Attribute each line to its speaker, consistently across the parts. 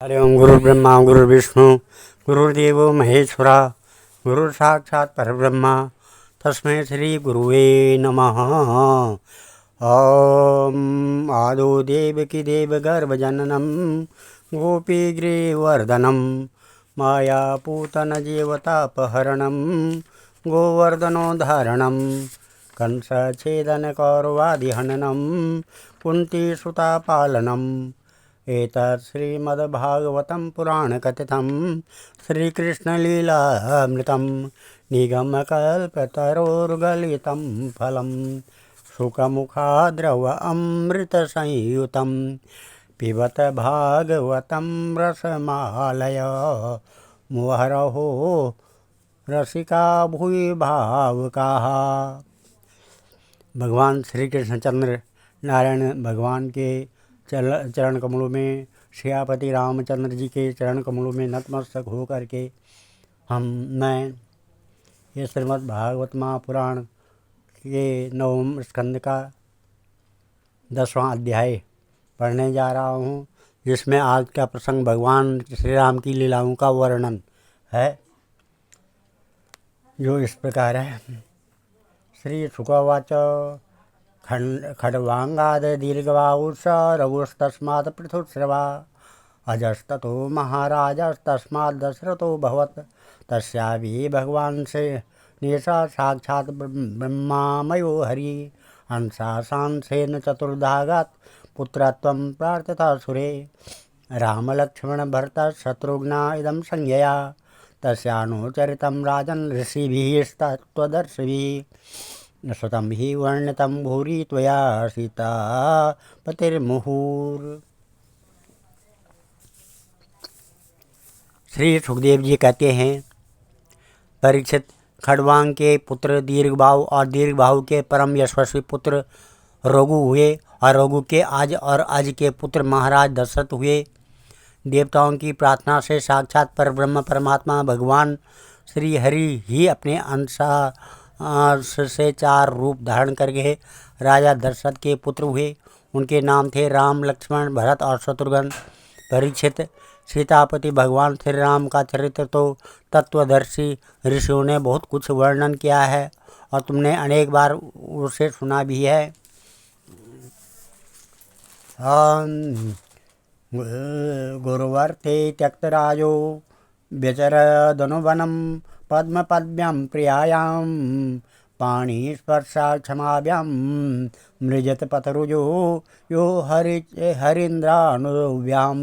Speaker 1: हरि ओम। गुरुर्ब्रह्मा गुरुर्विष्णु गुरुर्देवो महेश्वरा गुरु साक्षात् परब्रह्मा तस्मै श्री गुरुवे नमः। ओम आदो देवकी देवगर्भजननं गोपीग्रीवर्धनं मायापूतनजीवतापहरणं गोवर्धनोद्धारणं कंसच्छेदनकौरवादिहननं कुन्तीसुतापालनम् एतत् श्रीमद्भागवतं पुराणकथितं श्रीकृष्णलीलामृतं निगमकल्पतरोर्गलितं फलं शुकमुखाद्रव अमृतसंयुतं पिबत भागवतं रसमालय मुहुरहो रसिका भुवि भावुकाः। भगवान श्री कृष्णचंद्र नारायण भगवान के चरण कमलों में, श्यापति रामचंद्र जी के चरण कमलों में नतमस्तक होकर के मैं ये श्रीमद् भागवत महापुराण के 9वें स्कंद का 10वां अध्याय पढ़ने जा रहा हूँ, जिसमें आज का प्रसंग भगवान श्री राम की लीलाओं का वर्णन है, जो इस प्रकार है। श्री शुकवाच खड्वांगाद दीर्घबाहुश्च रघुस्तस्मात् पृथुश्रवा अजस्ततो महाराजस्तस्मात् दशरथोऽभवत् तस्यापि भगवान् से निशा साक्षात् ब्रह्मामयो हरि अंशांसेन चतुर्धागात् पुत्रत्वं प्रार्थिता सुरे रामलक्ष्मण भरत शत्रुघ्ना इदं संज्ञया तस्यानुचरितं राजन् ऋषिभिस्तत्त्वदर्शिभिः श्रुतं हि वर्णितं भूरि त्वया सीता पतिर्मुहुर्। श्री सुखदेव जी कहते हैं, परीक्षित, खड्वांग के पुत्र दीर्घबाहु और दीर्घबाहु के परम यशस्वी पुत्र रघु हुए और रघु के आज के पुत्र महाराज दशरथ हुए। देवताओं की प्रार्थना से साक्षात परब्रह्म परमात्मा भगवान श्री हरि ही अपने अंश से 4 रूप धारण करके राजा दशरथ के पुत्र हुए। उनके नाम थे राम, लक्ष्मण, भरत और शत्रुघ्न। परीक्षित, सीतापति भगवान श्री राम का चरित्र तो तत्वदर्शी ऋषियों ने बहुत कुछ वर्णन किया है और तुमने अनेक बार उसे सुना भी है। गुरुवर्थे त्यक्तराजो व्यचरदनुवनं पद्मपद्भ्यां प्रियायां पाणिस्पर्शा क्षमाभ्यां मृजत पतरुजो यो हरीन्द्रानुव्यां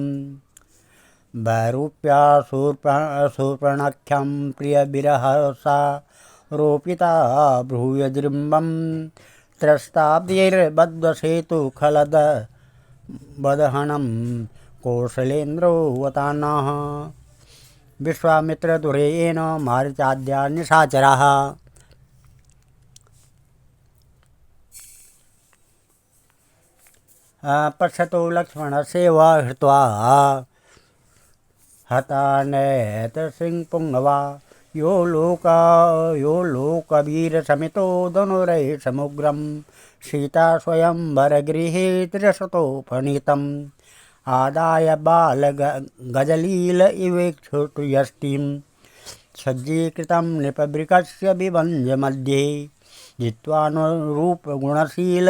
Speaker 1: वैरूप्या शूर्पणख्यां प्रियविरहसा रोपिता भ्रूयजृम्बं त्रस्ताब्धिर्बद्धसेतु खलद बदहनं कौशलेन्द्रो वतानः विश्वामित्र दुरेन मारीचाद्या निशाचराः। पश्यतो लक्ष्मणस्य वा हृत्वा हतानेत सिंहपुंगवा यो लोकवीरसमितो धनुरैः समुग्रं सीता स्वयंवरगृहे त्रिशतोपनीतम् आदाय बालगजलील इवेक्षुयष्टिं सज्जीकृतं नृपवृकस्य विभञ्जमध्ये जित्वानुरूपगुणशील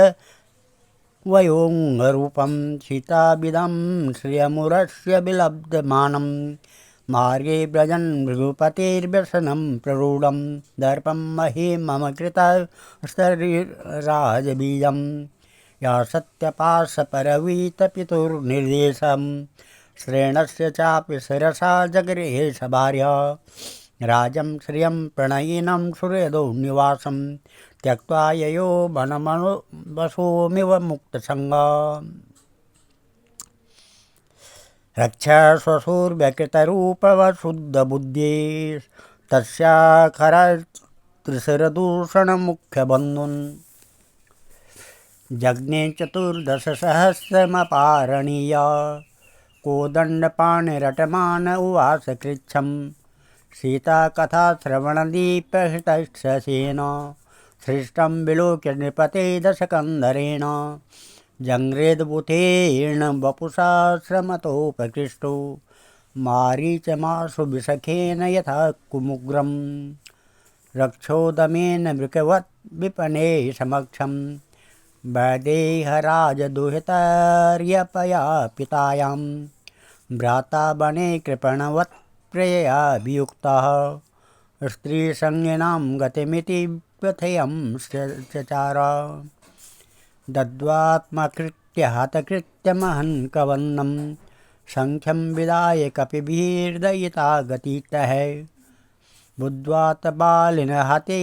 Speaker 1: वयोङ्गरूपं सीताविदं श्रियमुरस्य विलब्धमानं मार्गे व्रजन् भृगुपतेर्व्यसनं प्ररूढं दर्पं महे मम कृतस्तराजबीजं या सत्यपाशपरवीतपितुर्निर्देशं श्रेणस्य चापि शिरसा जगृहेश भार्या राजं श्रियं प्रणयिनं सुहृदो निवासं त्यक्त्वा ययो वनमनुवसोमिव मुक्तसङ्गा रक्षा श्वशुर्व्यकृतरूपवशुद्धबुद्धेः तस्याखरत्रिशिरदूषणमुख्यबन्धुन् जज्ञे 14,000 कोदण्डपाणिरटमान उवास कृच्छं सीताकथाश्रवणदीपहृतशेन सृष्टं विलोक्य नृपते दशकन्धरेण जंग्रेदबुतेर्न वपुषा श्रमतोपकृष्टो मारीचमाशु विसखेन यथा कुमुग्रम रक्षोदमेन मृकवत् विपने समक्षम वैदेहराज दुहितर्यपया पितायां भ्राता बने कृपणवत् प्रेया वियुक्तः स्त्रीसंज्ञानां गतिमिति व्यथयं चचार दद्वात्मकृत्य हतकृत्यमहन् कवन्नं संख्यं विदाय कपिभिर्दयिता गतितः बुद्ध्वात बालिन हते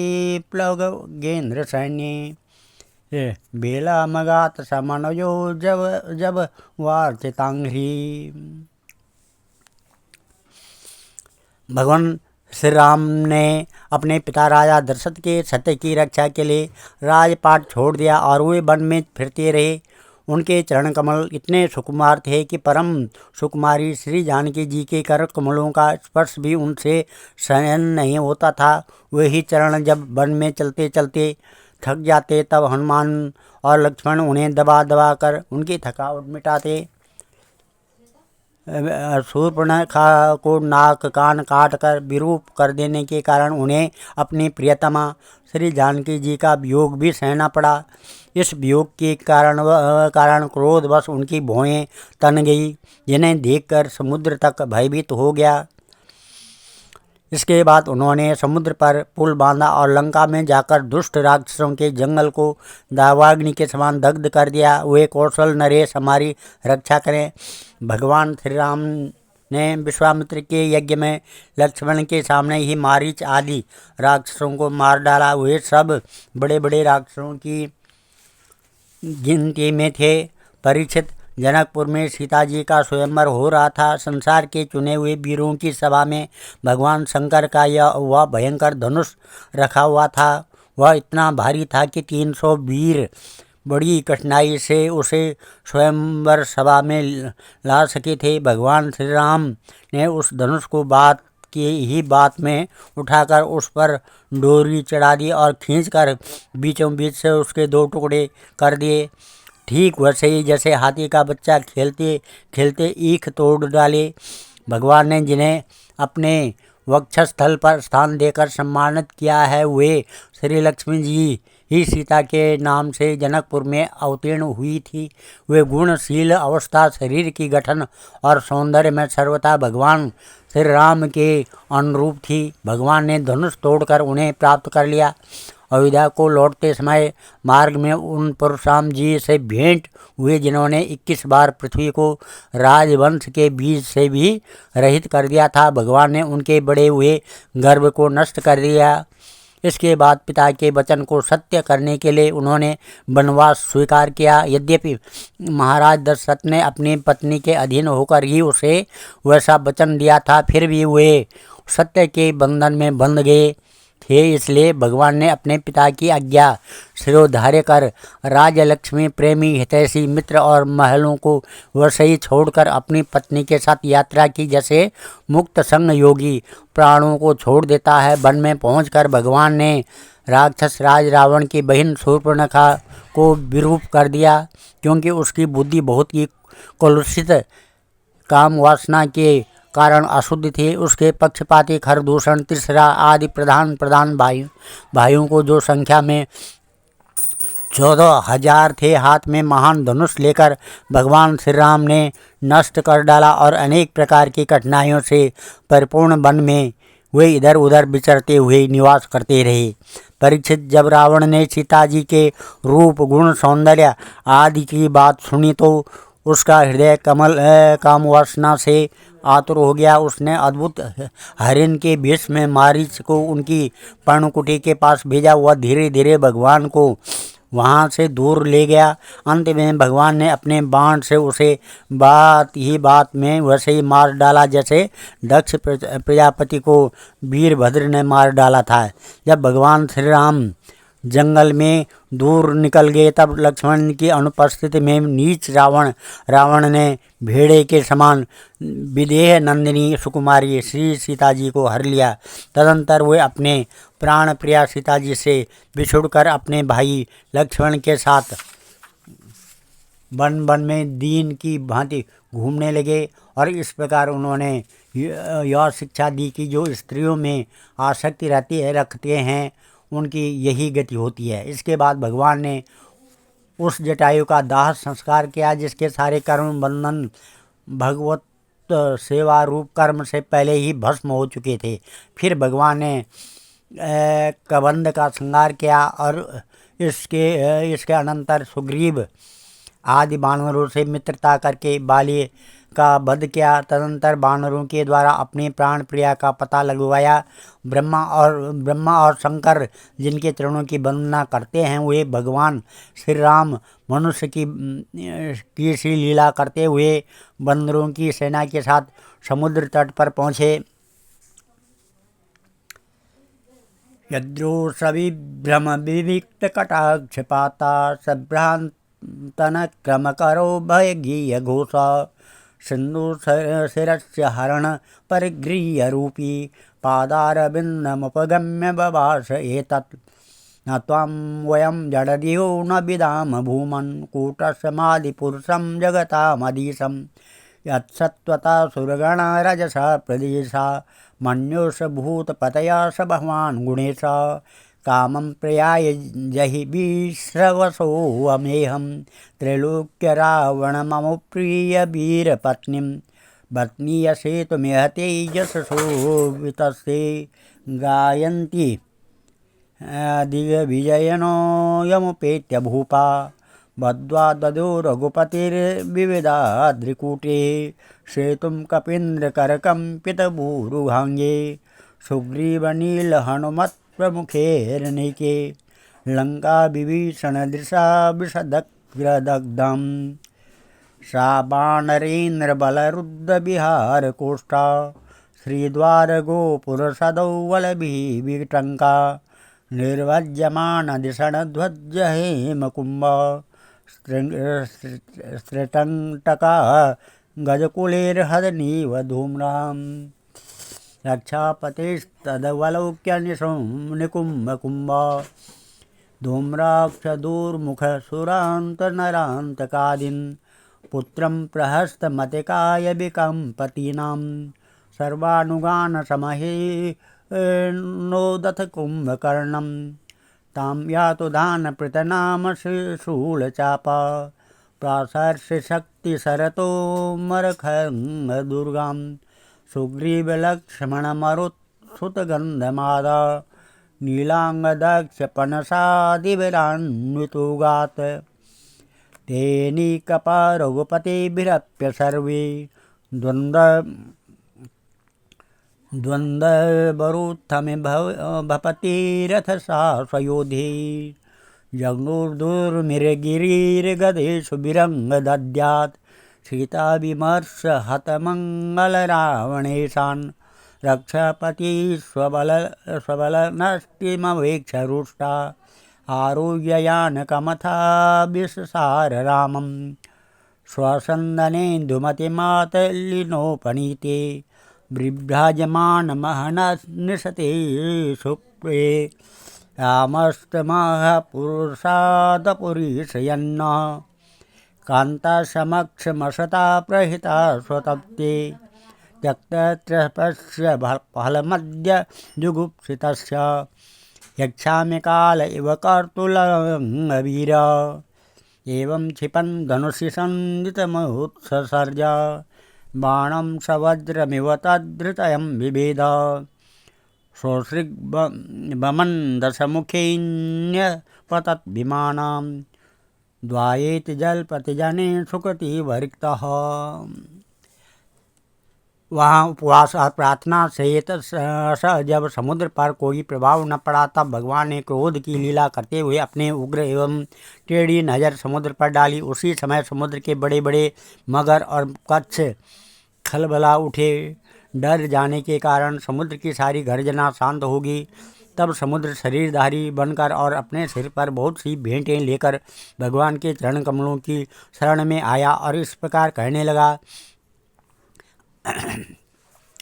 Speaker 1: प्लवगेन्द्रसैन्ये बेलामगात समनयो जब वार्तितांघ्री। भगवान श्री राम ने अपने पिता राजा दशरथ के सत्य की रक्षा के लिए राजपाट छोड़ दिया और वे वन में फिरते रहे। उनके चरण कमल इतने सुकुमार थे कि परम सुकुमारी श्री जानकी जी के कर कमलों का स्पर्श भी उनसे सहन नहीं होता था। वही चरण जब वन में चलते चलते थक जाते तब हनुमान और लक्ष्मण उन्हें दबा दबा कर उनकी थकावट मिटाते। शूर्पणखा को नाक कान काट कर विरूप कर देने के कारण उन्हें अपनी प्रियतमा श्री जानकी जी का वियोग भी सहना पड़ा। इस वियोग के कारण क्रोधवश उनकी भौहें तन गई, जिन्हें देखकर समुद्र तक भयभीत हो गया। इसके बाद उन्होंने समुद्र पर पुल बांधा और लंका में जाकर दुष्ट राक्षसों के जंगल को दावाग्नि के समान दग्ध कर दिया। वे कौशल नरेश हमारी रक्षा करें। भगवान श्री राम ने विश्वामित्र के यज्ञ में लक्ष्मण के सामने ही मारीच आदि राक्षसों को मार डाला। वे सब बड़े बड़े राक्षसों की गिनती में थे। परीक्षित, जनकपुर में सीता जी का स्वयंवर हो रहा था। संसार के चुने हुए वीरों की सभा में भगवान शंकर का वह भयंकर धनुष रखा हुआ था। वह इतना भारी था कि 300 वीर बड़ी कठिनाई से उसे स्वयंवर सभा में ला सके थे। भगवान श्री राम ने उस धनुष को बात की ही बात में उठाकर उस पर डोरी चढ़ा दी और खींचकर बीचों बीच से उसके 2 टुकड़े कर दिए। ठीक वैसे ही जैसे हाथी का बच्चा खेलते खेलते ईख तोड़ डाले। भगवान ने जिन्हें अपने वक्षस्थल पर स्थान देकर सम्मानित किया है, वे श्री लक्ष्मी जी ही सीता के नाम से जनकपुर में अवतीर्ण हुई थी। वे गुणशील अवस्था, शरीर की गठन और सौंदर्य में सर्वथा भगवान श्री राम के अनुरूप थी। भगवान ने धनुष तोड़कर उन्हें प्राप्त कर लिया। अयोध्या को लौटते समय मार्ग में उन परशुराम जी से भेंट हुए, जिन्होंने 21 बार पृथ्वी को राजवंश के बीज से भी रहित कर दिया था। भगवान ने उनके बड़े हुए गर्व को नष्ट कर दिया। इसके बाद पिता के वचन को सत्य करने के लिए उन्होंने वनवास स्वीकार किया। यद्यपि महाराज दशरथ ने अपनी पत्नी के अधीन होकर ही उसे वैसा वचन दिया था, फिर भी वे सत्य के बंधन में बंध गए थे। इसलिए भगवान ने अपने पिता की आज्ञा शिरोधार्य कर राजलक्ष्मी, प्रेमी, हितैषी, मित्र और महलों को वैसे ही छोड़कर अपनी पत्नी के साथ यात्रा की, जैसे मुक्त संग योगी प्राणों को छोड़ देता है। वन में पहुंचकर भगवान ने राक्षस राज रावण की बहन शूर्पणखा को विरूप कर दिया, क्योंकि उसकी बुद्धि बहुत ही कलुषित काम वासना के कारण अशुद्ध थी। उसके पक्षपाती खरदूषण, तीसरा आदि प्रधान भाइयों को, जो संख्या में 14,000 थे, हाथ में महान धनुष लेकर भगवान श्री राम ने नष्ट कर डाला और अनेक प्रकार की कठिनाइयों से परिपूर्ण वन में वे इधर उधर विचरते हुए निवास करते रहे। परीक्षित, जब रावण ने सीता जी के रूप, गुण, सौंदर्य आदि की बात सुनी तो उसका हृदय काम वासना से आतुर हो गया। उसने अद्भुत हरिण के वेश में मारीच को उनकी पर्णकुटी के पास भेजा। वह धीरे धीरे भगवान को वहाँ से दूर ले गया। अंत में भगवान ने अपने बाण से उसे बात में वैसे ही मार डाला, जैसे दक्ष प्रजापति को वीरभद्र ने मार डाला था। जब भगवान श्री राम जंगल में दूर निकल गए, तब लक्ष्मण की अनुपस्थिति में नीच रावण ने भेड़े के समान विदेह नंदिनी सुकुमारी श्री सीता जी को हर लिया। तदंतर वे अपने प्राण प्रिया सीता जी से बिछुड़कर अपने भाई लक्ष्मण के साथ वन वन में दीन की भांति घूमने लगे और इस प्रकार उन्होंने यह शिक्षा दी कि जो स्त्रियों में आसक्ति रखते हैं उनकी यही गति होती है। इसके बाद भगवान ने उस जटायु का दाह संस्कार किया जिसके सारे कर्म बंधन भगवत सेवा रूप कर्म से पहले ही भस्म हो चुके थे। फिर भगवान ने कबंध का संहार किया और इसके अनंतर सुग्रीव आदि वानरों से मित्रता करके बाली का वध किया। तदंतर वानरों के द्वारा अपनी प्राण प्रिया का पता लगवाया। ब्रह्मा और शंकर जिनके चरणों की वंदना करते हैं वे भगवान श्री राम मनुष्य की सी लीला करते हुए बंदरों की सेना के साथ समुद्र तट पर पहुँचे। यद्रोषविभ्रम विविक्त कटाक्षपाता सभ्रांतन क्रम करो भय गीय घोषा सिंधु शिरस्य हरण परिगृह्य रूपी पादारविन्दमुपगम्य बभाष एतत् न त्वां वयं जडदियो न विदाम भूमन् कूटस्थमादिपुरुषं जगतामधीशं यत्सत्त्वता सुरगणा रजसा प्रदेशा मन्योष भूतपतया स भगवान् गुणेशा कामं प्रियाय जहि विश्रवसोऽमेहं त्रैलोक्य रावणमम प्रिय वीरपत्नीं बत्नीयसेतुमिह तेजसो वितस्ते गायन्ति दिग्विजयनो यमुपेत्य भूपा बद्ध्वा ददो रघुपतिर्विविधाद्रिकूटे सेतुं कपीन्द्रकरकम्पितभूरुहाङ्गे सुग्रीवनीलहनुमत्प्रमुखैरनेके लङ्काविभीषणदृशा विशदग्रदग्धं सा वानरेन्द्रबलरुद्रविहारकोष्ठा श्रीद्वारगोपुरसदौ वलभिः विटङ्का निर्वज्यमानदिशणध्वज हेमकुम्भ स्त्रीटङ्टका गजकुलेर्हदनीव धूम्रां रक्षापतेस्तदवलोक्य निकुम्भकुम्भ धूम्राक्षदूर्मुखसुरान्तनरान्तकादीन् पुत्रं प्रहस्तमतिकाय विकम्पतीनां सर्वानुगानसमहे नोदथ कुम्भकर्णं तां यातु दानप्रतनाम शूलचापा प्रासर्षशक्तिशरतोमरखङ्गदुर्गां सुग्रीवलक्ष्मणमरुत्सुतगन्धमादा नीलाङ्गदक्षपणसादिविरान्वितोगात् तेनीकपा रघुपतिभिरप्य सर्वे द्वन्द्वरुत्थमे भपतिरथसा स्वयोधि जग्नुर्दुर्मिरगिरिर्गदेषु विरङ्गदद्यात् सीताविमर्शहतमङ्गलरावणेशान् रक्षपति स्वबलनष्टिमवेक्षरुष्टा आरुह्ययानकमथा विससार रामं स्वसन्दनेन्दुमतिमातल्लिनोपनीते बिभ्राजमानमहननिशते सुप्रे रामस्तमः पुरुषादपुरीशयन्नः कान्तासमक्षमसता प्रहिता स्वतप्ते त्यक्तत्रपस्य फलमद्य जुगुप्सितस्य यच्छामि काल इव कर्तुलवीर एवं क्षिपन् धनुषि सन्दितमुत्ससर्ज बाणं सवज्रमिव तद्धृतयं बिभेद सोऽसृग्भमन्दसमुखेऽन्यपतत् विमानां द्वायेति जलपतिजने सुकृतिवरिक्तः। वहाँ उपवास और प्रार्थना सहित जब समुद्र पर कोई प्रभाव न पड़ा तब भगवान ने क्रोध की लीला करते हुए अपने उग्र एवं टेढ़ी नज़र समुद्र पर डाली। उसी समय समुद्र के बड़े बड़े मगर और कच्छ खलबला उठे। डर जाने के कारण समुद्र की सारी गर्जना शांत होगी। तब समुद्र शरीरधारी बनकर और अपने सिर पर बहुत सी भेंटें लेकर भगवान के चरण कमलों की शरण में आया और इस प्रकार कहने लगा,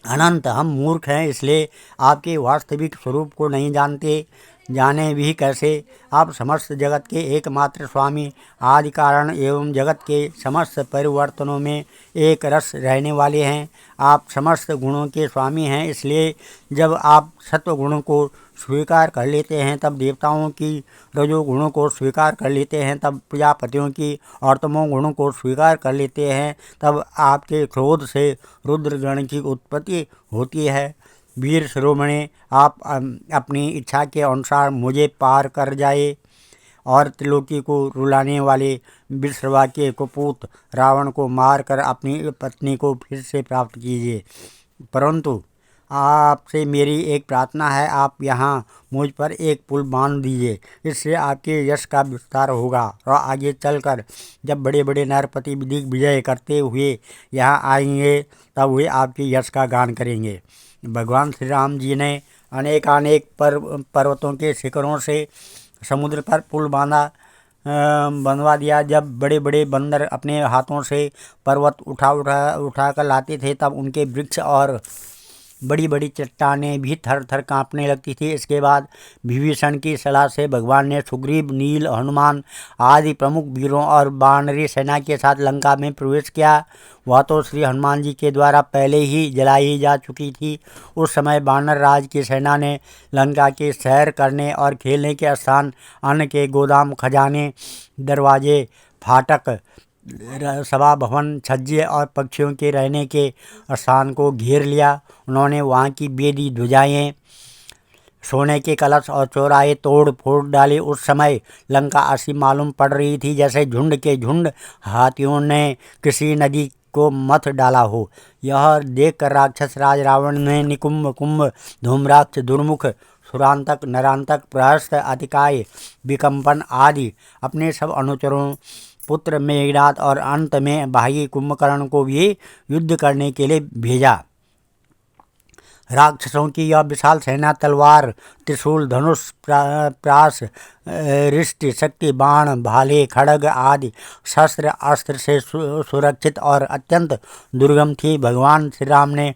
Speaker 1: अनंत हम मूर्ख हैं, इसलिए आपके वास्तविक स्वरूप को नहीं जानते। जाने भी कैसे। आप समस्त जगत के एकमात्र स्वामी, आदि कारण एवं जगत के समस्त परिवर्तनों में एक रस रहने वाले हैं। आप समस्त गुणों के स्वामी हैं, इसलिए जब आप सत्व गुणों को स्वीकार कर लेते हैं तब देवताओं की, रजोगुणों को स्वीकार कर लेते हैं तब प्रजापतियों की, और तमोगुणों को स्वीकार कर लेते हैं तब आपके क्रोध से रुद्रगण की उत्पत्ति होती है। वीर शिरोमणि, आप अपनी इच्छा के अनुसार मुझे पार कर जाए और त्रिलोकी को रुलाने वाले विश्रवा के कुपूत रावण को मारकर अपनी पत्नी को फिर से प्राप्त कीजिए। परंतु आपसे मेरी एक प्रार्थना है, आप यहाँ मुझ पर एक पुल बांध दीजिए, इससे आपके यश का विस्तार होगा और आगे चलकर जब बड़े बड़े नरपति दिग्विजय करते हुए यहाँ आएंगे तब वे आपके यश का गान करेंगे। भगवान श्री राम जी ने अनेकानेक पर्वतों के शिखरों से समुद्र पर पुल बनवा दिया। जब बड़े बड़े बंदर अपने हाथों से पर्वत उठा कर लाते थे तब उनके वृक्ष और बड़ी बड़ी चट्टानें भी थर थर कांपने लगती थी। इसके बाद विभीषण की सलाह से भगवान ने सुग्रीव, नील, हनुमान आदि प्रमुख वीरों और वानरी सेना के साथ लंका में प्रवेश किया। वह तो श्री हनुमान जी के द्वारा पहले ही जलाई जा चुकी थी। उस समय वानर राज की सेना ने लंका के सैर करने और खेलने के स्थान, अन्न के गोदाम, खजाने, दरवाजे, फाटक, सभा भवन, छज्जे और पक्षियों के रहने के स्थान को घेर लिया। उन्होंने वहाँ की बेदी, ध्वजाएँ, सोने के कलश और चौराहे तोड़ फोड़ डाले। उस समय लंका ऐसी मालूम पड़ रही थी जैसे झुंड के झुंड हाथियों ने किसी नदी को मथ डाला हो। यह देखकर राक्षस राज रावण ने निकुंभ, कुंभ, धूम्राक्ष, दुर्मुख, सुरांतक, नरांतक, प्रहस्त, अतिकाय, विकम्पन आदि अपने सब अनुचरों, पुत्र मेघनाद और अंत में भाई कुंभकर्ण को भी युद्ध करने के लिए भेजा। राक्षसों की यह विशाल सेना तलवार, त्रिशूल, धनुष, प्रास, रिष्टि, शक्ति, बाण, भाले, खड्ग आदि शस्त्र अस्त्र से सुरक्षित और अत्यंत दुर्गम थी। भगवान श्री राम ने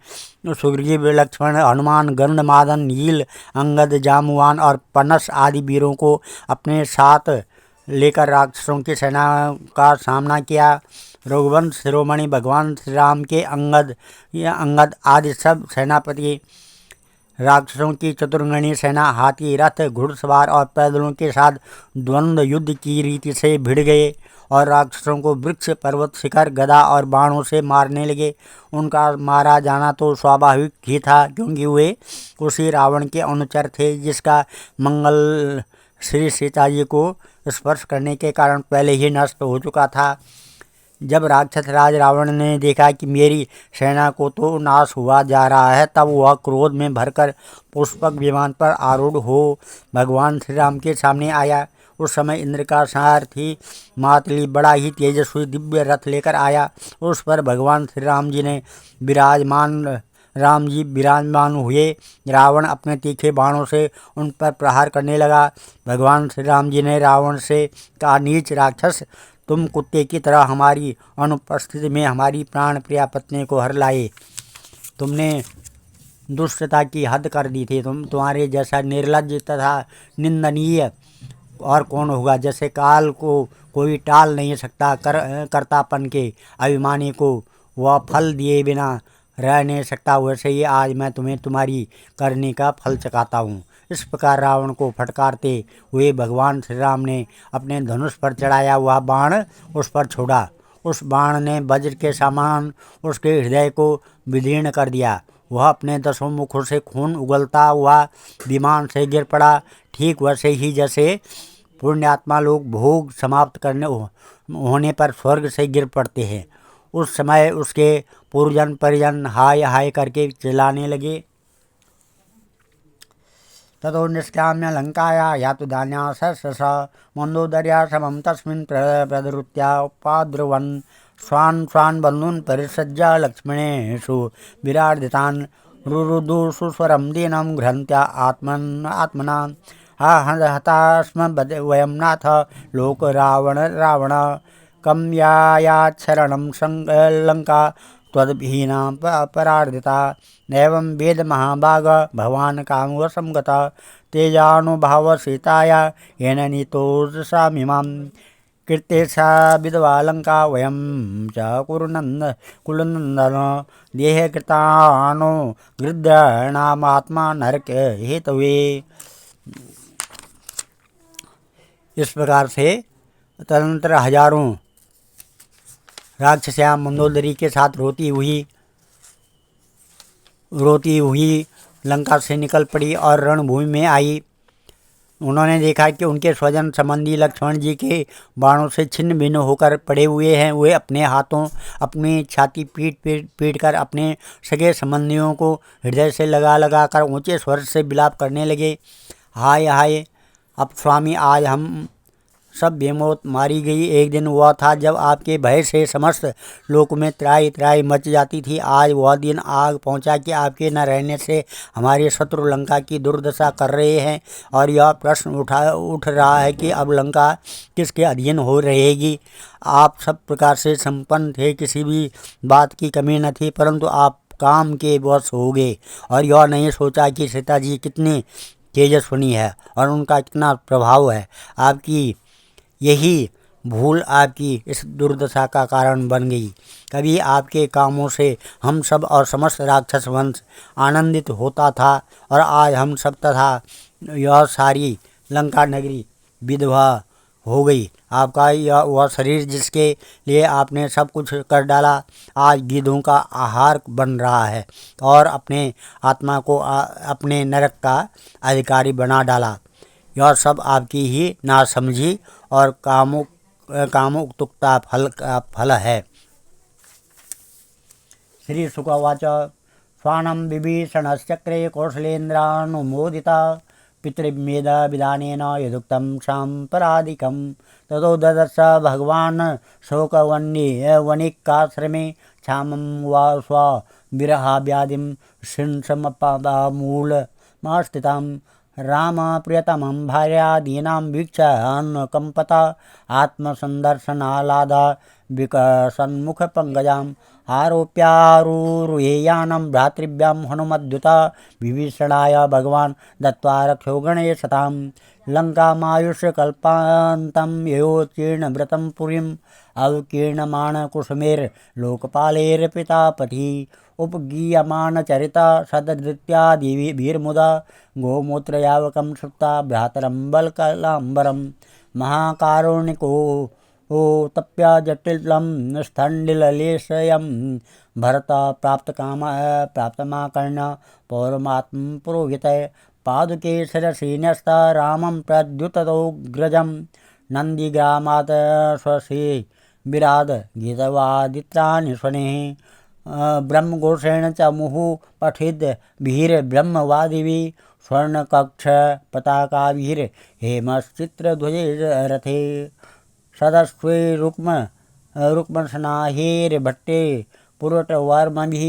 Speaker 1: सुग्रीव, लक्ष्मण, हनुमान, गरुड़मादन, नील, अंगद, जामुवान और पनस आदि वीरों को अपने साथ लेकर राक्षसों की सेना का सामना किया। रघुवंश शिरोमणि भगवान श्री राम के अंगद आदि सब सेनापति राक्षसों की चतुर्ंगनी सेना, हाथी, रथ, घुड़सवार और पैदलों के साथ द्वंद्व युद्ध की रीति से भिड़ गए और राक्षसों को वृक्ष, पर्वत, शिखर, गदा और बाणों से मारने लगे। उनका मारा जाना तो स्वाभाविक ही था, क्योंकि वे उसी रावण के अनुचर थे जिसका मंगल श्री सीता जी को स्पर्श करने के कारण पहले ही नष्ट हो चुका था। जब राक्षस राज रावण ने देखा कि मेरी सेना को तो नाश हुआ जा रहा है, तब वह क्रोध में भरकर पुष्पक विमान पर आरूढ़ हो भगवान श्री राम के सामने आया। उस समय इंद्र का सारथी मातली बड़ा ही तेजस्वी दिव्य रथ लेकर आया। उस पर भगवान श्री राम जी विराजमान हुए। रावण अपने तीखे बाणों से उन पर प्रहार करने लगा। भगवान श्री राम जी ने रावण से कहा, नीच राक्षस, तुम कुत्ते की तरह हमारी अनुपस्थिति में हमारी प्राण प्रिया पत्नी को हर लाए। तुमने दुष्टता की हद कर दी थी। तुम्हारे जैसा निर्लज्ज तथा निंदनीय और कौन होगा। जैसे काल को कोई टाल नहीं सकता, कर्तापन के अभिमानी को वह फल दिए बिना रह नहीं सकता, वैसे ही आज मैं तुम्हें तुम्हारी करने का फल चखाता हूँ। इस प्रकार रावण को फटकारते हुए भगवान श्री राम ने अपने धनुष पर चढ़ाया हुआ बाण उस पर छोड़ा। उस बाण ने वज्र के समान उसके हृदय को विदीर्ण कर दिया। वह अपने 10 मुखों से खून उगलता हुआ विमान से गिर पड़ा। ठीक वैसे ही जैसे पुण्यात्मा लोग भोग समाप्त करने होने पर स्वर्ग से गिर पड़ते हैं। उस समय उसके पूर्वजन परिजन हाय हाय करके चिल्लाने लगे। ततो निष्काम्य लंकाया यातु धान्या स मंदोदर्या समं तस्मिन् प्रदरुत्या उपाद्रवन् स्वान् बन्धून् परिसज्य लक्ष्मणेषु विरार्दितान् रुरुदुषु स्वरं दीनं घ्रन्त्या आत्मना हतास्म वयं नाथ लोक रावण कम यायात् शरणं लंका त्वद्भीना परार्दिता एवं वेद महाभाग भगवान कामवशं गता तेजानुभाव सीताया येन नीतोषामिमां कीर्ते सा विधवा लंका वयं च कुलनंदन देह कृतानो गृद्धनामात्मा नरक हेतवे। इस प्रकार से तदनंतर हजारों राक्षसियाँ मंदोदरी के साथ रोती हुई लंका से निकल पड़ी और रणभूमि में आई। उन्होंने देखा कि उनके स्वजन संबंधी लक्ष्मण जी के बाणों से छिन्न भिन्न होकर पड़े हुए हैं। वे अपने हाथों अपनी छाती पीट कर अपने सगे संबंधियों को हृदय से लगा कर ऊंचे स्वर से विलाप करने लगे। हाय हाय, अब स्वामी आज हम सब बेमौत मारी गई। एक दिन हुआ था जब आपके भय से समस्त लोक में त्राही त्राही मच जाती थी। आज वह दिन आग पहुंचा कि आपके न रहने से हमारे शत्रु लंका की दुर्दशा कर रहे हैं और यह प्रश्न उठ रहा है कि अब लंका किसके अधीन हो रहेगी। आप सब प्रकार से संपन्न थे, किसी भी बात की कमी न थी, परंतु आप काम के वश हो गए और यह नहीं सोचा कि सीता जी कितनी तेजस्विनी है और उनका कितना प्रभाव है। आपकी यही भूल आपकी इस दुर्दशा का कारण बन गई। कभी आपके कामों से हम सब और समस्त राक्षस वंश आनंदित होता था और आज हम सब तथा यह सारी लंका नगरी विधवा हो गई। आपका यह वह शरीर जिसके लिए आपने सब कुछ कर डाला आज गिद्धों का आहार बन रहा है और अपने आत्मा को अपने नरक का अधिकारी बना डाला। यह सब आपकी ही नासमझी और कामुकता फल है। श्री शुकवाच स्वानं विभीषणश्चक्रे कौशलेन्द्रानुमोदिता पितृमेद विधानेन यदुक्तं साम्परादिकं ततो ददर्श भगवान् शोकवनिकाश्रमे क्षामं वा स्वविरहाव्याधिं शिंसमपादामूलमास्थितां राम प्रियतमं भार्यादीनां वीक्षान्कम्पता आत्मसन्दर्शनालादा विकसन्मुखपङ्कजाम् आरोप्यारुरुहेयानं भ्रातृभ्यां हनुमद्युता विभीषणाय भगवान् दत्त्वा रक्षो गणेशतां लङ्कामायुष्यकल्पान्तं ययोचीर्णव्रतं पुरीम् अवकीर्णमाणकुसुमेर्लोकपालैर्पितापति उपगीयमानचरिता सदधृत्यादिभिर्मुदा गोमूत्रयावकं श्रुत्वा भ्रातरं बलकलाम्बरं महाकारुणिको तप्य जटिलं स्थण्डिललेशयं भरत प्राप्तमाकर्ण्य पौरमात्म पुरोहितः पादुके शिरसि न्यस्त रामं प्रद्युततोऽग्रजं नन्दिग्रामात् स्वस्य विराद गीतवादित्राणि स्वनेः ब्रह्मघोषेण च मुहुः पठिद्भिर्ब्रह्मवादिभिः स्वर्णकक्ष पताकाभिर्हेमश्चित्रध्वजैरथे सदस्वे रुक्मसनाहेर्भट्टे पुरटवर्मभिः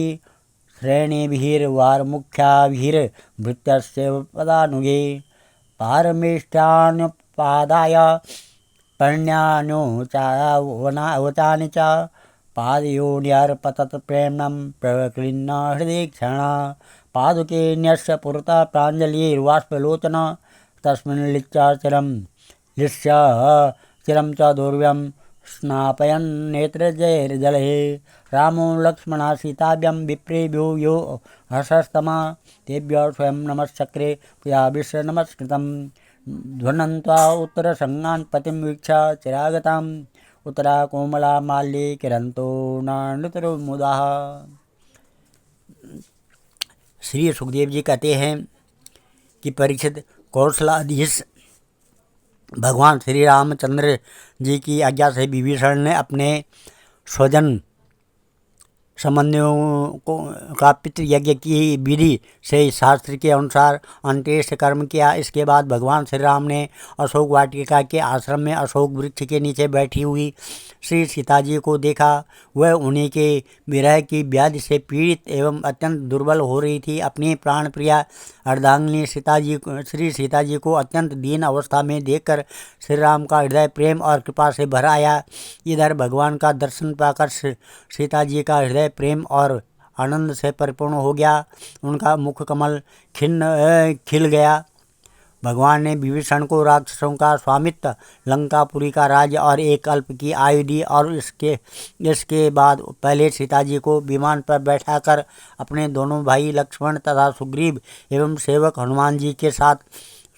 Speaker 1: श्रेणीभिर्वारमुख्याभिर्भृत्यस्य पदानुगे पारमेष्ठानुपादाय पर्ण्यानुवचानि च पादयोन्यर्पतत् प्रेम्णं प्रक्लिन्न हृदि क्षणा पादुके न्यस्य पुरतः प्राञ्जलिर्वाष्पलोचन तस्मिन् चिरं च दूर्व्यं स्नापयन् नेत्रजैर्जलैः रामो लक्ष्मणा सीताभ्यां विप्रेभ्यो यो हर्षस्तमा तेभ्यः स्वयं नमश्चक्रे प्रिया विश्वनमस्कृतं ध्वनन्त्वा उत्तरसङ्गान् पतिं वीक्ष्य चिरागताम् उत्तरा कोमला माल्ये किरंतो नृतरुमुदा। श्री सुखदेव जी कहते हैं कि परीक्षित कौशलाधीश भगवान श्री रामचंद्र जी की आज्ञा से विभीषण ने अपने स्वजन संबंधियों को का पितृयज्ञ की विधि से शास्त्र के अनुसार अंत्येष्टि कर्म किया। इसके बाद भगवान श्री राम ने अशोक वाटिका के आश्रम में अशोक वृक्ष के नीचे बैठी हुई श्री सीता जी को देखा। वह उन्हीं के विरह की व्याधि से पीड़ित एवं अत्यंत दुर्बल हो रही थी। अपनी प्राण प्रिया अर्धांगिनी श्री सीता जी को अत्यंत दीन अवस्था में देखकर श्री राम का हृदय प्रेम और कृपा से भर आया। इधर भगवान का दर्शन पाकर सीता जी का हृदय प्रेम और आनंद से परिपूर्ण हो गया। उनका मुख कमल खिल गया। भगवान ने विभीषण को राक्षसों का स्वामित्व, लंकापुरी का राज्य और एक अल्प की आयु दी और इसके बाद पहले सीता जी को विमान पर बैठाकर अपने दोनों भाई लक्ष्मण तथा सुग्रीव एवं सेवक हनुमान जी के साथ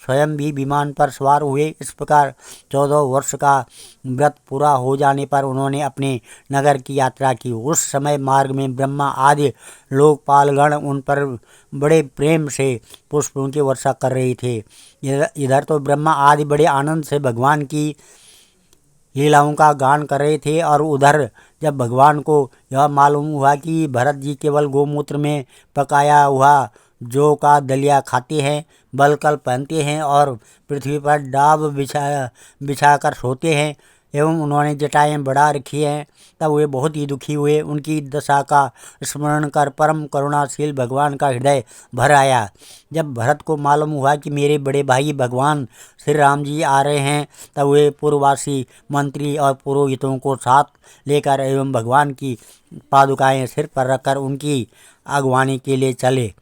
Speaker 1: स्वयं भी विमान पर सवार हुए। इस प्रकार 14 वर्ष का व्रत पूरा हो जाने पर उन्होंने अपने नगर की यात्रा की। उस समय मार्ग में ब्रह्मा आदि लोकपालगण उन पर बड़े प्रेम से पुष्पों की वर्षा कर रहे थे। इधर तो ब्रह्मा आदि बड़े आनंद से भगवान की लीलाओं का गान कर रहे थे और उधर जब भगवान को यह मालूम हुआ कि भरत जी केवल गोमूत्र में पकाया हुआ जौ का दलिया खाते हैं, बलकल पहनते हैं और पृथ्वी पर डाब बिछाकर सोते हैं एवं उन्होंने जटाएं बढ़ा रखी हैं, तब वे बहुत ही दुखी हुए। उनकी दशा का स्मरण कर परम करुणाशील भगवान का हृदय भर आया। जब भरत को मालूम हुआ कि मेरे बड़े भाई भगवान श्री राम जी आ रहे हैं, तब वे पूर्ववासी मंत्री और पुरोहितों को साथ लेकर एवं भगवान की पादुकाएं सिर पर रखकर उनकी अगवानी के लिए चले।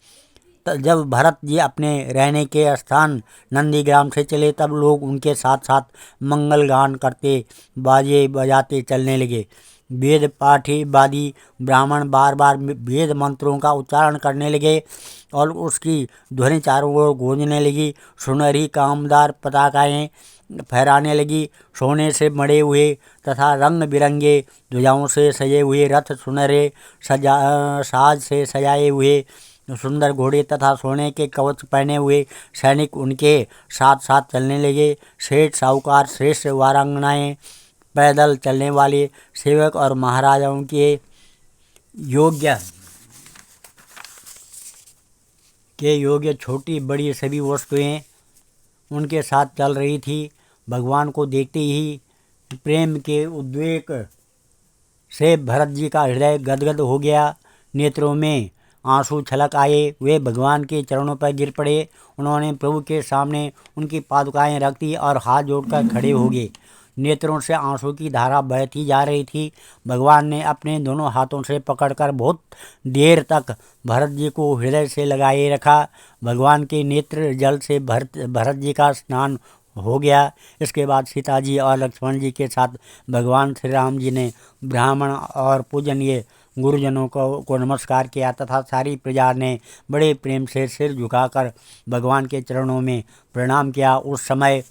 Speaker 1: जब भरत जी अपने रहने के स्थान नंदीग्राम से चले, तब लोग उनके साथ साथ मंगल गान करते बाजे बजाते चलने लगे। वेद पाठी वादी ब्राह्मण बार बार वेद मंत्रों का उच्चारण करने लगे और उसकी ध्वनि चारों ओर गूंजने लगी। सुनहरी कामदार पताकाएं फहराने लगी। सोने से मढ़े हुए तथा रंग बिरंगे ध्वजाओं से सजे हुए रथ, सुनहरे साज से सजाए हुए सुंदर घोड़े तथा सोने के कवच पहने हुए सैनिक उनके साथ साथ चलने लगे। सेठ साहूकार, श्रेष्ठ वारांगनाएं, पैदल चलने वाले सेवक और महाराजाओं के योग्य छोटी बड़ी सभी वस्तुएं उनके साथ चल रही थी। भगवान को देखते ही प्रेम के उद्वेग से भरत जी का हृदय गदगद हो गया। नेत्रों में आंसू छलक आए। वे भगवान के चरणों पर गिर पड़े। उन्होंने प्रभु के सामने उनकी पादुकाएं रख दी और हाथ जोड़कर खड़े हो गए। नेत्रों से आंसू की धारा बहती जा रही थी। भगवान ने अपने दोनों हाथों से पकड़कर बहुत देर तक भरत जी को हृदय से लगाए रखा। भगवान के नेत्र जल से भरत जी का स्नान हो गया। इसके बाद सीता जी और लक्ष्मण जी के साथ भगवान श्री राम जी ने ब्राह्मण और पूजनीय गुरुजनों को नमस्कार किया तथा सारी प्रजा ने बड़े प्रेम से सिर झुकाकर भगवान के चरणों में प्रणाम किया। उस समय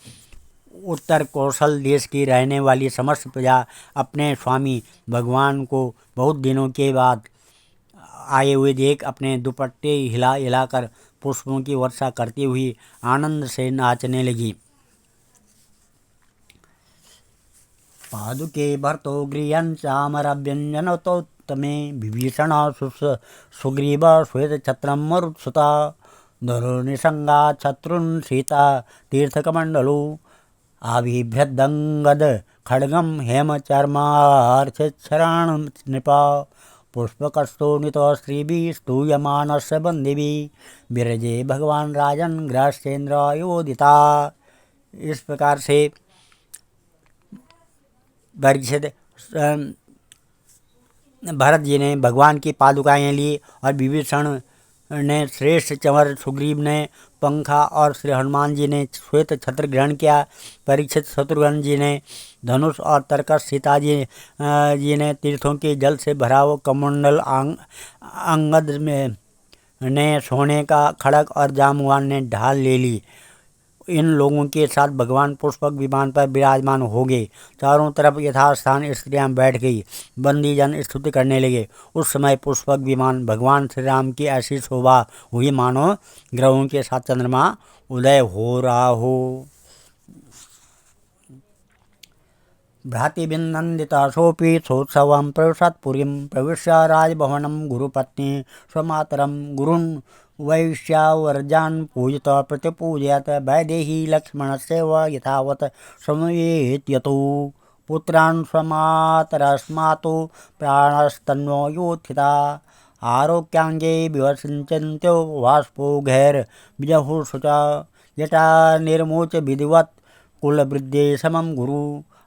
Speaker 1: उत्तर कौशल देश की रहने वाली समस्त प्रजा अपने स्वामी भगवान को बहुत दिनों के बाद आए हुए देख अपने दुपट्टे हिला हिलाकर पुष्पों की वर्षा करती हुई आनंद से नाचने लगी। पादुके भरतो गृहं चामरव्यंजनतो तमे विभीषण सुग्रीव श्वेत छत्रम मरुत्सुता धनुर्निसंगा शत्रुन् सीता तीर्थकमंडलु आविभ्यदंगद खड्गम हेमचर्मार्चरण नृपा पुष्पकस्तोनितो स्त्रीभिः स्तूयमानस्य बन्दिभिः विरजे भगवान राजन गृहस्थेन्द्रायोदिता। इस प्रकार से भरत जी ने भगवान की पादुकाएं ली और विभीषण ने श्रेष्ठ चंवर, सुग्रीव ने पंखा और श्री हनुमान जी ने श्वेत छत्र ग्रहण किया। परीक्षित शत्रुघ्न जी ने धनुष और तरकस, सीता जी ने तीर्थों के जल से भरा हुआ कमंडल, अंगद ने सोने का खड़ग और जामुआन ने ढाल ले ली। इन लोगों के साथ भगवान पुष्पक विमान पर विराजमान हो गए। चारों तरफ यथास्थान स्त्रियां बैठ गई। बंदी जन स्तुति करने लगे। उस समय पुष्पक विमान भगवान श्री राम की ऐसी शोभा हुई मानो ग्रहों के साथ चंद्रमा उदय हो रहा हो। भ्रातृभिर्नन्दितासोऽपि सोत्सवं प्रविशत्पुरीं प्रविश्य राजभवनं गुरुपत्नी स्वमातरं गुरुन् वैश्यावर्जान् पूजिता प्रतिपूजयत। वैदेही लक्ष्मणस्य व यथावत् समवेत्यतो पुत्रान् स्वमातरस्मातो प्राणस्तन्वो योत्थिता आरोग्यांगे विवसिंचन्त्यो वाष्पोघैर्विजहुषुचा जटा निर्मोच विधिवत् कुलवृद्धे समं गुरु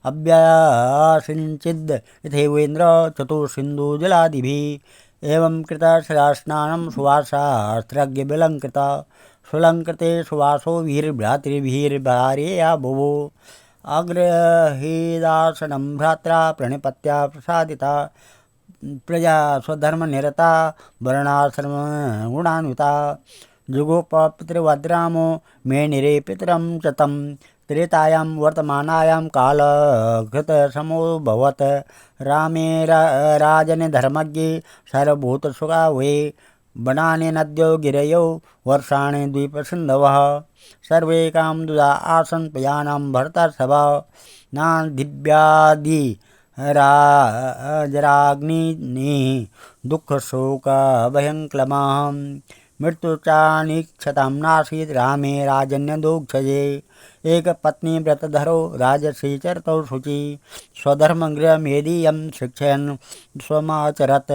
Speaker 1: अव्यासिंचिद् यथैवेन्द्र चतुर्सिन्धुजलादिभिः एवं कृतशिलास्नानं सुवासास्त्रज्ञविलङ्कृता सुलङ्कृते सुवासो वीरभ्रातृभिर्भार्यया भुवो अग्रहीदासनं भ्रात्रा प्रणिपत्या प्रसादिता प्रजा स्वधर्मनिरता वर्णाश्रम गुणान्विता जुगोपपितृवद्रामो मेनिरे पितरं च तं त्रेतायां वर्तमानायां कालकृतसमोऽभवत् रामे राजन् धर्मज्ञे सर्वभूतसुखा वे वनानि नद्यो गिरयो वर्षाणि द्वीपसिन्धवः सर्वे कामदुदा आसन् प्रजानां भरतर्षभा नादिव्यादि राजराग्निः दुःखशोकभयङ्क्लमः मृत्युचानीक्षतां नासीत् रामे राजन्यदोक्षजे एकपत्नीव्रतधरो राजसी चरतौ शुचि स्वधर्मगृहमेदीयं शिक्षयन् स्वमाचरत्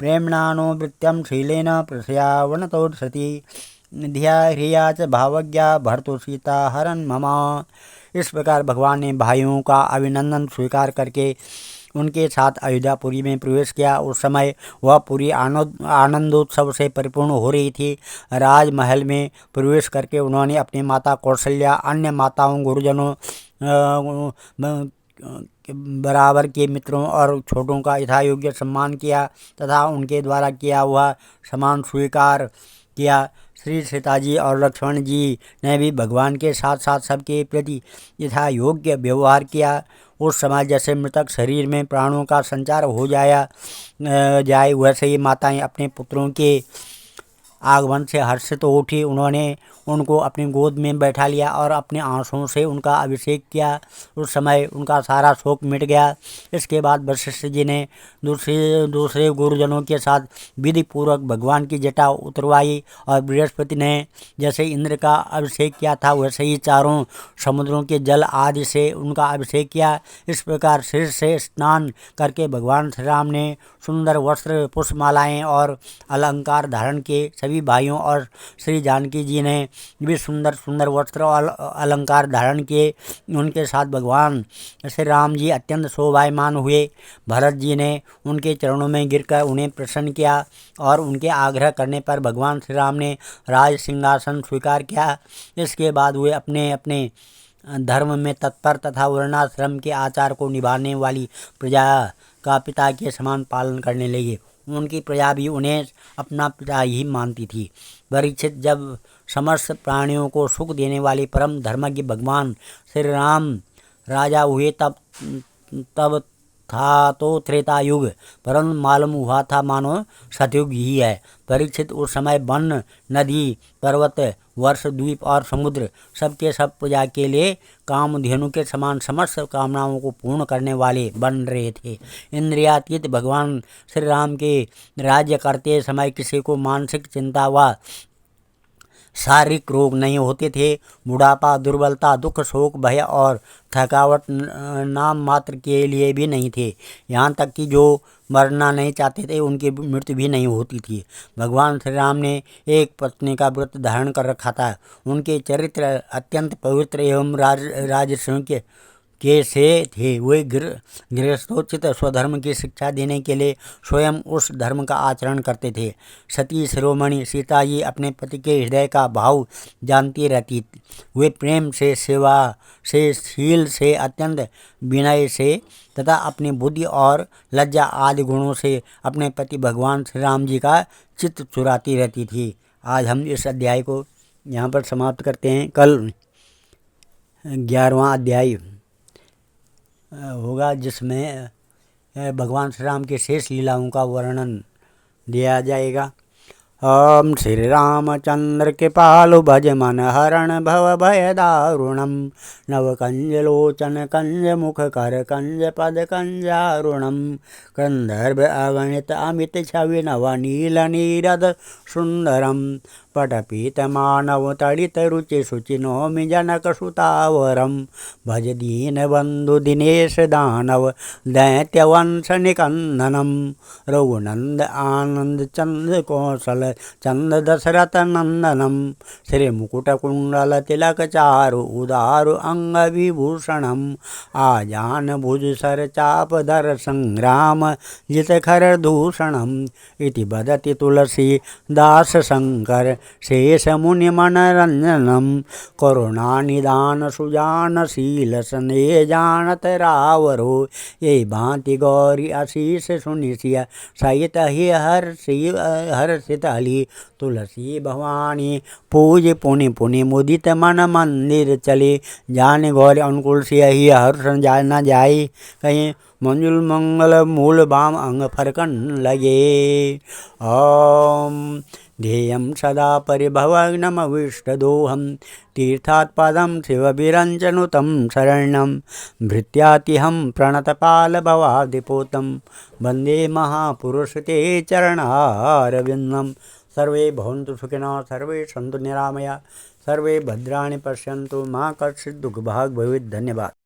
Speaker 1: प्रेम्णानुवृत्त्यं शीलेन प्रसयावनतो सति धिया ह्रिया च भावज्ञा भर्तु सीता हरन् मम। इस प्रकार भगवान ने भाइयों का अभिनंदन स्वीकार करके उनके साथ अयोध्यापुरी में प्रवेश किया। उस समय वह पूरी आनंदोत्सव से परिपूर्ण हो रही थी। राजमहल में प्रवेश करके उन्होंने अपनी माता कौशल्या, अन्य माताओं, गुरुजनों, बराबर के मित्रों और छोटों का यथायोग्य सम्मान किया तथा उनके द्वारा किया हुआ सम्मान स्वीकार किया। श्री सीता जी और लक्ष्मण जी ने भी भगवान के साथ साथ सबके प्रति यथा योग्य व्यवहार किया। उस समय जैसे मृतक शरीर में प्राणों का संचार हो जाए वैसे ही माताएं अपने पुत्रों के आगमन से हर्षित तो उठी। उन्होंने उनको अपनी गोद में बैठा लिया और अपने आंसुओं से उनका अभिषेक किया। उस समय उनका सारा शोक मिट गया। इसके बाद वशिष्ठ जी ने दूसरे गुरुजनों के साथ विधि पूर्वक भगवान की जटा उतरवाई और बृहस्पति ने जैसे इंद्र का अभिषेक किया था वैसे ही चारों समुद्रों के जल आदि से उनका अभिषेक किया। इस प्रकार सिर से स्नान करके भगवान श्री राम ने सुंदर वस्त्र, पुष्पमालाएँ और अलंकार धारण किए। सभी भाइयों और श्री जानकी जी ने भी सुंदर सुंदर वस्त्र और अलंकार धारण किए। उनके साथ भगवान श्री राम जी अत्यंत शोभायमान हुए। भरत जी ने उनके चरणों में गिरकर उन्हें प्रसन्न किया और उनके आग्रह करने पर भगवान श्री राम ने राज सिंहासन स्वीकार किया। इसके बाद वे अपने अपने धर्म में तत्पर तथा वर्णाश्रम के आचार को निभाने वाली प्रजा का पिता के समान पालन करने लगे। उनकी प्रजा भी उन्हें अपना पिता ही मानती थी। परीक्षित, जब समस्त प्राणियों को सुख देने वाले परम धर्मज्ञ भगवान श्री राम राजा हुए तब था तो त्रेता युग, परंतु मालूम हुआ था मानो सतयुग ही है। परीक्षित, उस समय वन, नदी, पर्वत, वर्ष, द्वीप और समुद्र सबके सब प्रजा के लिए कामधेनु के समान समस्त कामनाओं को पूर्ण करने वाले बन रहे थे। इंद्रियातीत भगवान श्री राम के राज्य करते समय किसी को मानसिक चिंता व शारीरिक रोग नहीं होते थे। बुढ़ापा, दुर्बलता, दुख, शोक, भय और थकावट नाम मात्र के लिए भी नहीं थे। यहाँ तक कि जो मरना नहीं चाहते थे उनकी मृत्यु भी नहीं होती थी। भगवान श्री राम ने एक पत्नी का व्रत धारण कर रखा था। उनके चरित्र अत्यंत पवित्र एवं राजर्षियों के से थे। वे गृहस्थोचित स्वधर्म की शिक्षा देने के लिए स्वयं उस धर्म का आचरण करते थे। सती शिरोमणि सीता जी अपने पति के हृदय का भाव जानती रहती। वे प्रेम से, सेवा से, शील से, अत्यंत विनय से तथा अपनी बुद्धि और लज्जा आदि गुणों से अपने पति भगवान श्री राम जी का चित्त चुराती रहती थी। आज हम इस अध्याय को यहाँ पर समाप्त करते हैं। कल 11वां अध्याय होगा जिसमें भगवान श्री राम के शेष लीलाओं का वर्णन दिया जाएगा। ओम श्री रामचंद्र कृपालु भज मन हरण भव भय दारुणम नव कंज लोचन कंज मुख कर कंज पद कंजारुणम कंदर्भ अगणित अमित छवि नव नील नीरद सुंदरम स्फटपीतमानव तडितरुचि शुचिनोमि जनकसुतावरं भज दीनबन्धु दिनेश दानव दैत्यवंशनिकन्दनं रघुनन्द आनन्द चन्द्र कौशल चन्द दशरथ नन्दनं श्रीमुकुटकुण्डल तिलक चारु उदारु अंगविभूषणम् आजान भुज सर चाप धर संग्राम जित खर दूषणम् इति वदति तुलसी दास शंकर शेष मुनि मनरंजनम् करुणानिदान सुजान शील स्नेह जानत रावरो ये भांति गौरी आशीष सुनिसिय सहित ही हर्षित हली तुलसी भवानी पूज पुनि पुनि मुदित मन मंदिर चले जाने गौर अनुकूल से ही हर्ष न जाए कहीं मंजुल मंगल मूल बाम अंग फरकन लगे। ओम ध्येयं सदा परिभवग्नमविष्टदोहं तीर्थात्पदं शिवविरञ्जनुतं शरणं भृत्यातिहं प्रणतपालभवादिपोतं वन्दे महापुरुषते चरणारविन्दं। सर्वे भवन्तु सुखिनः, सर्वे सन्तु निरामया, सर्वे भद्राणि पश्यन्तु, मा कश्चित् दुःखभाग् भवेत्। धन्यवाद।